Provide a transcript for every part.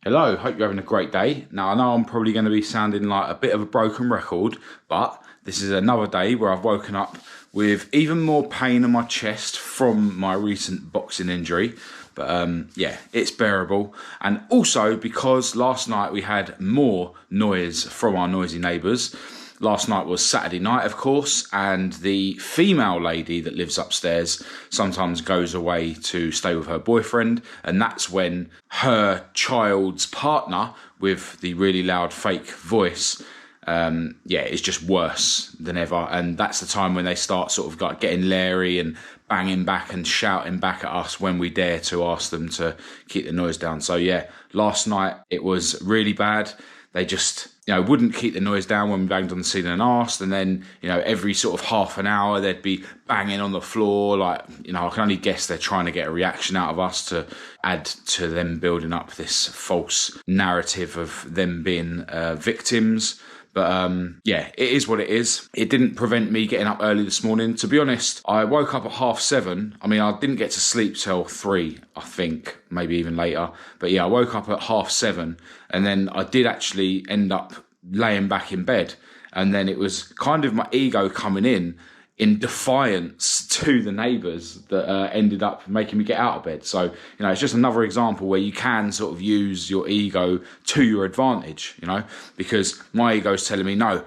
Hello, hope you're having a great day. Now, I know I'm probably going to be sounding like a bit of a broken record, but this is another day where I've woken up with even more pain in my chest from my recent boxing injury. But yeah, it's bearable. And also because last night we had more noise from our noisy neighbours. Last night was Saturday night, of course, and the female lady that lives upstairs sometimes goes away to stay with her boyfriend, and that's when her child's partner with the really loud fake voice, is just worse than ever. And that's the time when they start sort of like getting leery and banging back and shouting back at us when we dare to ask them to keep the noise down. So yeah, last night it was really bad. They just, wouldn't keep the noise down when we banged on the ceiling and asked. And then, every sort of half an hour, they'd be banging on the floor. Like, I can only guess they're trying to get a reaction out of us to add to them building up this false narrative of them being victims. But yeah, it is what it is. It didn't prevent me getting up early this morning. To be honest, I woke up at 7:30. I mean, I didn't get to sleep till 3, I think, maybe even later. But yeah, I woke up at 7:30, and then I did actually end up laying back in bed. And then it was kind of my ego coming in defiance to the neighbours that ended up making me get out of bed. So, it's just another example where you can sort of use your ego to your advantage, because my ego's telling me, no,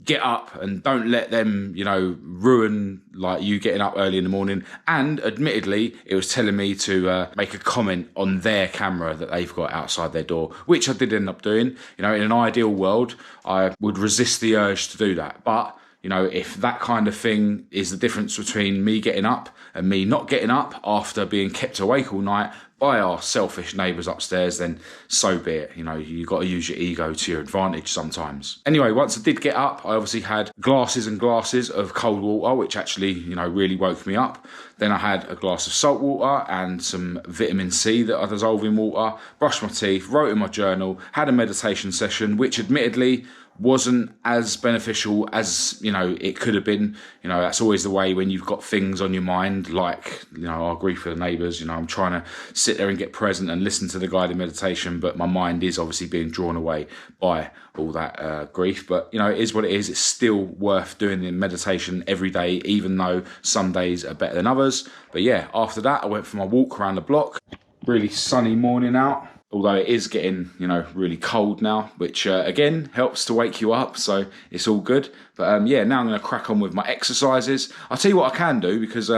get up and don't let them, ruin like you getting up early in the morning. And admittedly, it was telling me to make a comment on their camera that they've got outside their door, which I did end up doing. In an ideal world, I would resist the urge to do that. But if that kind of thing is the difference between me getting up and me not getting up after being kept awake all night by our selfish neighbours upstairs, then so be it. You've got to use your ego to your advantage sometimes. Anyway, once I did get up, I obviously had glasses and glasses of cold water, which actually, really woke me up. Then I had a glass of salt water and some vitamin C that I dissolve in water, brushed my teeth, wrote in my journal, had a meditation session, which admittedly wasn't as beneficial as it could have been. That's always the way when you've got things on your mind, like our grief for the neighbours. I'm trying to sit there and get present and listen to the guided meditation, but my mind is obviously being drawn away by all that grief. But it is what it is. It's still worth doing the meditation every day, even though some days are better than others. But yeah, after that I went for my walk around the block. Really sunny morning out, although it is getting, really cold now, which again helps to wake you up, so it's all good. But now I'm going to crack on with my exercises. I'll tell you what I can do, because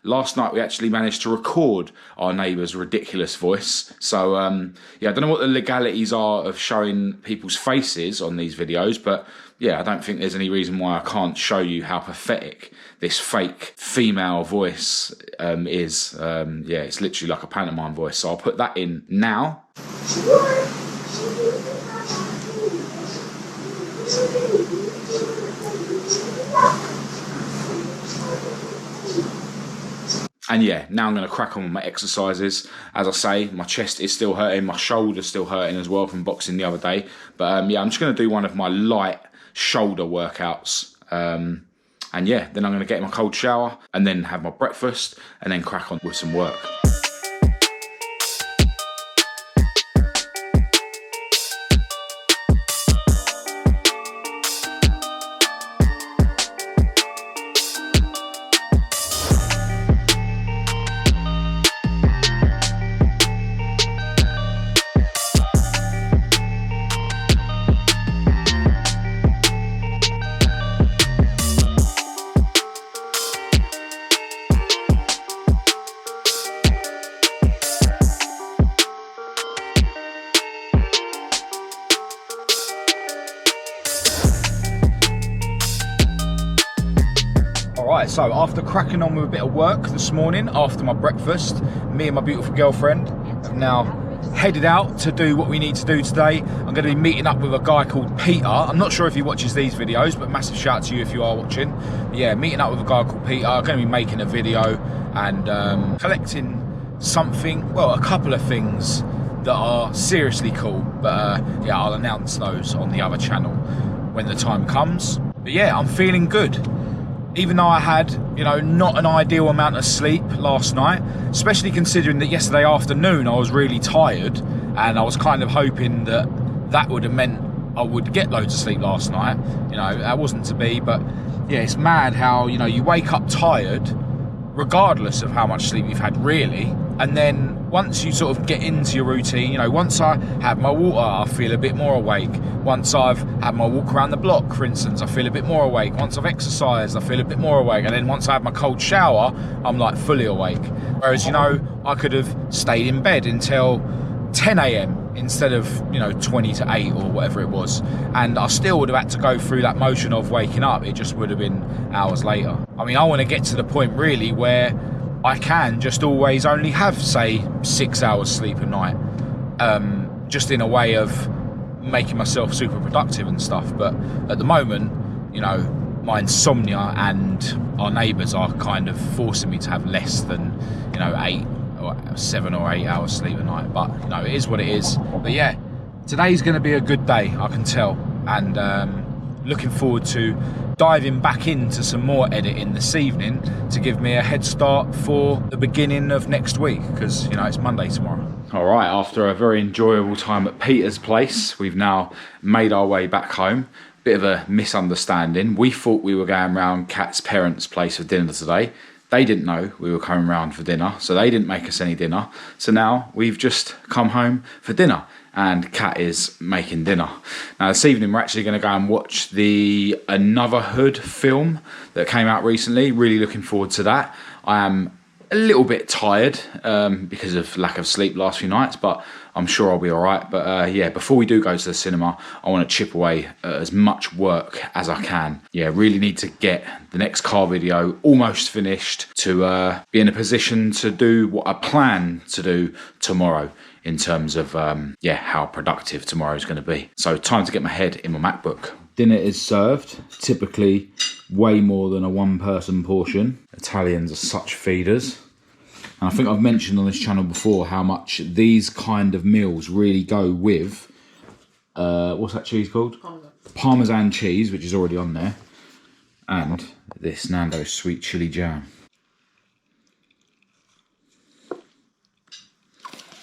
last night we actually managed to record our neighbour's ridiculous voice. So I don't know what the legalities are of showing people's faces on these videos, but yeah, I don't think there's any reason why I can't show you how pathetic this fake female voice is. It's literally like a pantomime voice. So I'll put that in now. And yeah, now I'm going to crack on with my exercises. As I say, my chest is still hurting, my shoulder's still hurting as well from boxing the other day. But I'm just going to do one of my light shoulder workouts. And then I'm going to get in my cold shower and then have my breakfast and then crack on with some work. Right, so after cracking on with a bit of work this morning after my breakfast, me and my beautiful girlfriend have now headed out to do what we need to do today. I'm going to be meeting up with a guy called Peter. I'm not sure if he watches these videos, but massive shout out to you if you are watching. But yeah, meeting up with a guy called Peter. I'm going to be making a video and collecting something, well, a couple of things that are seriously cool. But yeah, I'll announce those on the other channel when the time comes. But yeah, I'm feeling good. Even though I had, not an ideal amount of sleep last night, especially considering that yesterday afternoon I was really tired and I was kind of hoping that would have meant I would get loads of sleep last night. You know, that wasn't to be, but yeah, it's mad how, you know, you wake up tired regardless of how much sleep you've had, really. And then once you sort of get into your routine, you know, once I have my water, I feel a bit more awake. Once I've had my walk around the block, for instance, I feel a bit more awake. Once I've exercised, I feel a bit more awake. And then once I have my cold shower, I'm like fully awake. Whereas, you know, I could have stayed in bed until 10 a.m. instead of, you know, 20 to 8 or whatever it was, and I still would have had to go through that motion of waking up. It just would have been hours later. I mean, I want to get to the point really where I can just always only have, say, 6 hours sleep a night, just in a way of making myself super productive and stuff. But at the moment, you know, my insomnia and our neighbours are kind of forcing me to have less than, you know, 7 or 8 hours sleep a night. But you know, it is what it is. But yeah, today's going to be a good day, I can tell, and looking forward to diving back into some more editing this evening to give me a head start for the beginning of next week, because, you know, it's Monday tomorrow. All right, after a very enjoyable time at Peter's place, we've now made our way back home. Bit of a misunderstanding. We thought we were going round Kat's parents' place for dinner today. They didn't know we were coming round for dinner, so they didn't make us any dinner. So now we've just come home for dinner, and Kat is making dinner. Now this evening we're actually going to go and watch the Anotherhood film that came out recently. Really looking forward to that. I am a little bit tired because of lack of sleep last few nights, but I'm sure I'll be all right. But yeah, before we do go to the cinema, I want to chip away at as much work as I can. Yeah, really need to get the next car video almost finished to be in a position to do what I plan to do tomorrow in terms of, yeah, how productive tomorrow is going to be. So time to get my head in my MacBook. Dinner is served, typically way more than a one-person portion. Italians are such feeders. And I think I've mentioned on this channel before how much these kind of meals really go with, what's that cheese called? Parmesan cheese, which is already on there. And this Nando's sweet chili jam.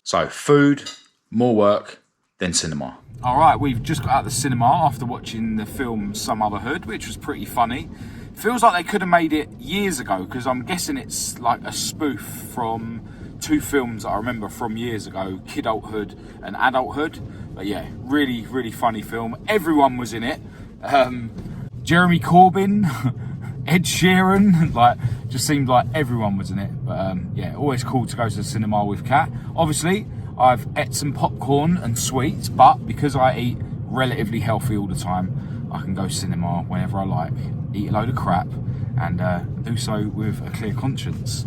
So food, more work, then cinema. All right, we've just got out of the cinema after watching the film Some Other Hood, which was pretty funny. Feels like they could have made it years ago, because I'm guessing it's like a spoof from two films that I remember from years ago, Kidulthood and Adulthood. But yeah, really, really funny film. Everyone was in it. Jeremy Corbyn, Ed Sheeran, like, just seemed like everyone was in it. But yeah, always cool to go to the cinema with Kat. Obviously, I've ate some popcorn and sweets, but because I eat relatively healthy all the time, I can go cinema whenever I like, eat a load of crap, and do so with a clear conscience.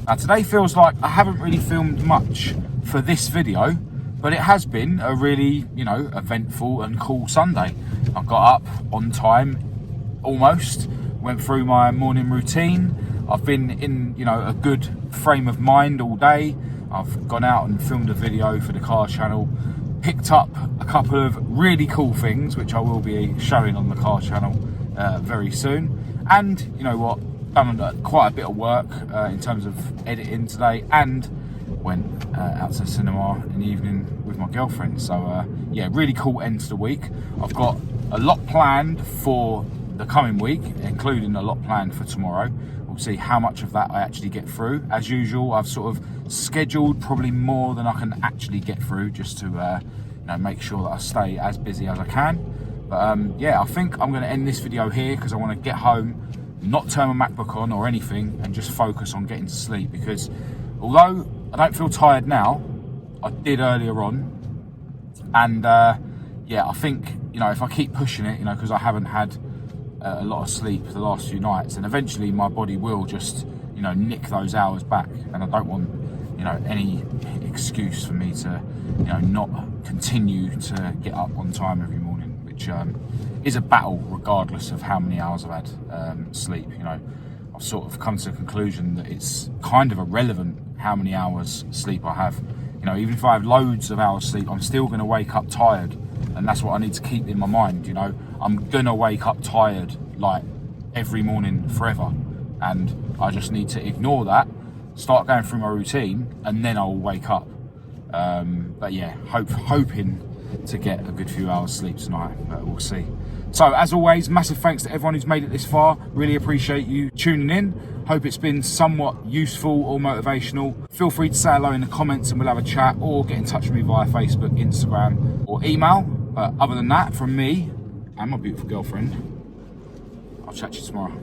Now today feels like I haven't really filmed much for this video, but it has been a really, you know, eventful and cool Sunday. I got up on time, almost, went through my morning routine. I've been in, you know, a good frame of mind all day. I've gone out and filmed a video for the car channel, picked up a couple of really cool things, which I will be showing on the car channel very soon. And you know what, done quite a bit of work in terms of editing today, and went out to the cinema in the evening with my girlfriend. So yeah, really cool end to the week. I've got a lot planned for the coming week, including a lot planned for tomorrow. We'll see how much of that I actually get through. As usual, I've sort of scheduled probably more than I can actually get through, just to you know, make sure that I stay as busy as I can. But yeah, I think I'm going to end this video here, because I want to get home, not turn my MacBook on or anything, and just focus on getting to sleep. Because although I don't feel tired now, I did earlier on. And yeah, I think, you know, if I keep pushing it, you know, because I haven't had a lot of sleep the last few nights, and eventually my body will just, you know, nick those hours back. And I don't want, you know, any excuse for me to, you know, not continue to get up on time every morning, which is a battle regardless of how many hours I've had sleep. You know, I've sort of come to the conclusion that it's kind of irrelevant how many hours sleep I have. You know, even if I have loads of hours sleep, I'm still going to wake up tired, and that's what I need to keep in my mind. You know, I'm going to wake up tired like every morning forever, and I just need to ignore that, start going through my routine, and then I'll wake up. But yeah, hoping to get a good few hours sleep tonight, but we'll see. So as always, massive thanks to everyone who's made it this far. Really appreciate you tuning in. Hope it's been somewhat useful or motivational. Feel free to say hello in the comments and we'll have a chat, or get in touch with me via Facebook, Instagram or email. But other than that, from me and my beautiful girlfriend, I'll chat to you tomorrow.